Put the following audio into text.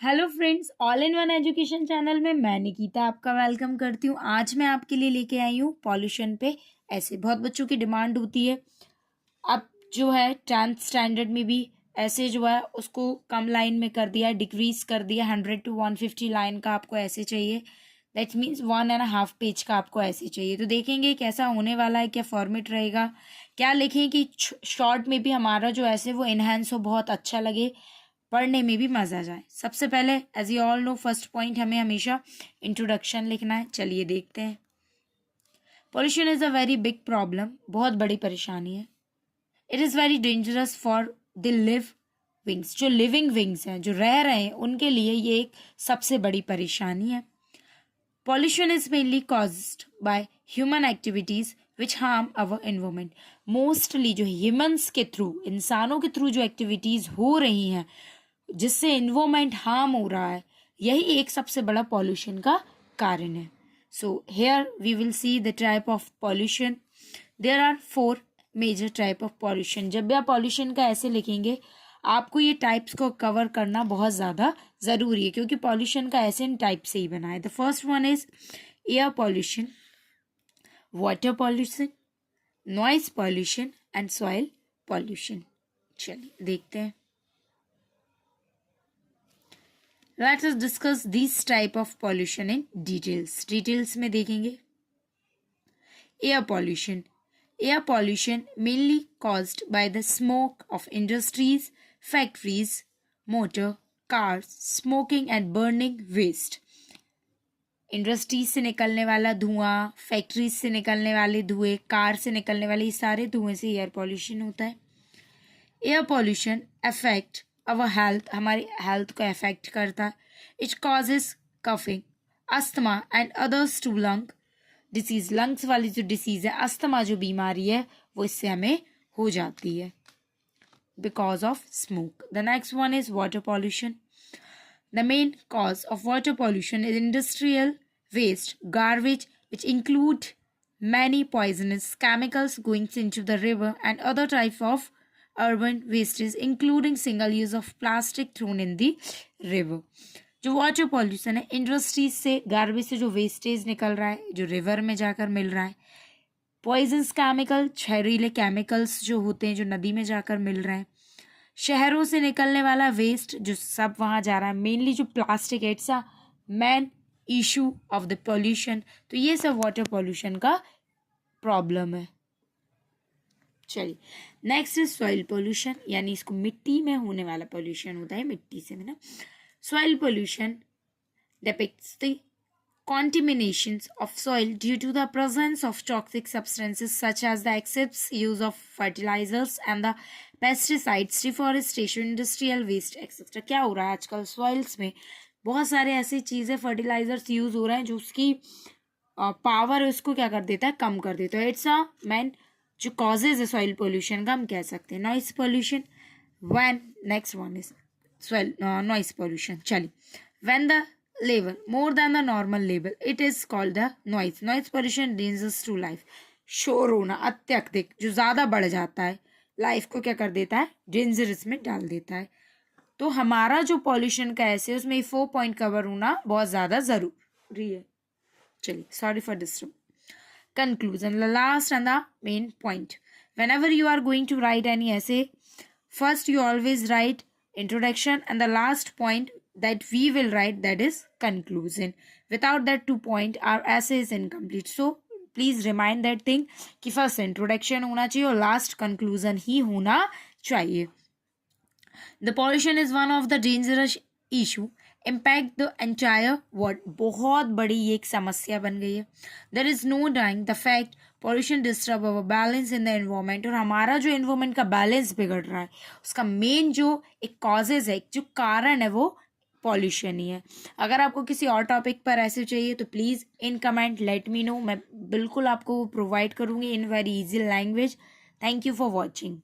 Hello friends, all in one education channel में मैं निकिता आपका वेलकम करती हूँ। आज मैं आपके लिए लेके आई हूँ पॉल्यूशन पे। ऐसे बहुत बच्चों की डिमांड होती है। अब जो है 10th स्टैंडर्ड में भी ऐसे जो है उसको कम लाइन में कर दिया, डिक्रीज कर दिया। 100 to 150 लाइन का आपको ऐसे चाहिए। दैट मीन्स 1.5 पेज का आपको ऐसे चाहिए। तो देखेंगे कैसा होने वाला है, क्या फॉर्मेट रहेगा, क्या लिखें कि शॉर्ट में भी हमारा जो ऐसे वो इन्हेंस हो, बहुत अच्छा लगे, पढ़ने में भी मज़ा जाए। सबसे पहले as you all know first point हमें हमेशा इंट्रोडक्शन लिखना है। चलिए देखते हैं। Pollution is a very big problem, बहुत बड़ी परेशानी है। It is very dangerous for the लिव विंग्स, जो लिविंग विंग्स हैं, जो रह रहे हैं, उनके लिए ये एक सबसे बड़ी परेशानी है। Pollution is mainly caused by human activities which harm our environment. Mostly जो ह्यूमन्स के थ्रू, इंसानों के थ्रू जो एक्टिविटीज़ हो रही हैं जिससे एनवायरमेंट हार्म हो रहा है, यही एक सबसे बड़ा पॉल्यूशन का कारण है। So here we will see the type of pollution. There are 4 major type of pollution. जब भी आप पॉल्यूशन का ऐसे लिखेंगे, आपको ये टाइप्स को कवर करना बहुत ज़्यादा ज़रूरी है, क्योंकि पॉल्यूशन का ऐसे इन टाइप से ही बना है। The first one is air pollution, water pollution, noise pollution and soil pollution. चलिए देखते हैं। Let us discuss these type of pollution in details. Details में देखेंगे। Air pollution. Air pollution mainly caused by the smoke of industries, factories, motor, cars, smoking and burning waste. Industries से निकलने वाला धुआं, factories से निकलने वाले धुएं, कार से निकलने वाले ये सारे धुएं से एयर पॉल्यूशन होता है। Air pollution affect our health, हमारी हेल्थ को अफेक्ट करता है। It causes coughing, asthma and others to lung disease. Lungs वाली जो डिसीज है, अस्थमा जो बीमारी है, वो इससे हमें हो जाती है because of smoke. The next one is water pollution. The main cause of water pollution is industrial waste, garbage which include many poisonous chemicals going into the river and other type of urban wastes including single use of plastic thrown in the river. जो water pollution है, industries से, garbage से जो wastage निकल रहा है, जो river में जाकर मिल रहा है। पॉइजन्स केमिकल, जहरीले केमिकल्स जो होते हैं, जो नदी में जाकर मिल रहे हैं। शहरों से निकलने वाला वेस्ट जो सब वहाँ जा रहा है, मेनली जो plastic, it's a main issue of the pollution. तो ये सब वाटर पॉल्यूशन का प्रॉब्लम है। चलिए नेक्स्ट इज सॉइल पोल्यूशन, यानी इसको मिट्टी में होने वाला पोल्यूशन होता है, मिट्टी से ना। Soil pollution depicts the contaminations of soil due to the presence of toxic substances such as the excess use of fertilizers and the pesticides, deforestation, industrial waste etc. क्या हो रहा है आजकल सॉइल्स में? बहुत सारे ऐसी चीज़ें, फर्टिलाइजर्स यूज हो रहे हैं जो उसकी पावर उसको क्या कर देता है, कम कर देता है। इट्स अ मैन जो कॉजेज है सॉइल पोल्यूशन का, हम कह सकते हैं। Noise pollution, when next one is soil noise pollution. चलिए, when the level more than the normal level, it is called the noise. Noise pollution dangerous to life, शोर होना अत्यधिक जो ज़्यादा बढ़ जाता है, लाइफ को क्या कर देता है, डेंजरस में डाल देता है। तो हमारा जो पॉल्यूशन का ऐसे उसमें 4 पॉइंट कवर होना बहुत ज़्यादा ज़रूरी है। चलिए, sorry for disturb. Conclusion, the last and the main point. Whenever you are going to write any essay, first you always write introduction and the last point that we will write, that is conclusion. Without that 2 point our essay is incomplete. So please remind that thing कि first introduction होना चाहिए और last conclusion ही होना चाहिए. The pollution is one of the dangerous issue impact the entire world. बहुत बड़ी ये एक समस्या बन गई है. There is no denying the fact pollution disturb our balance in the environment. और हमारा जो environment का बैलेंस बिगड़ रहा है, उसका मेन जो एक कॉजेज है, जो कारण है, वो पॉल्यूशन ही है। अगर आपको किसी और टॉपिक पर ऐसे चाहिए तो please in comment let me know, मैं बिल्कुल आपको प्रोवाइड करूँगी in very easy language. Thank you for watching.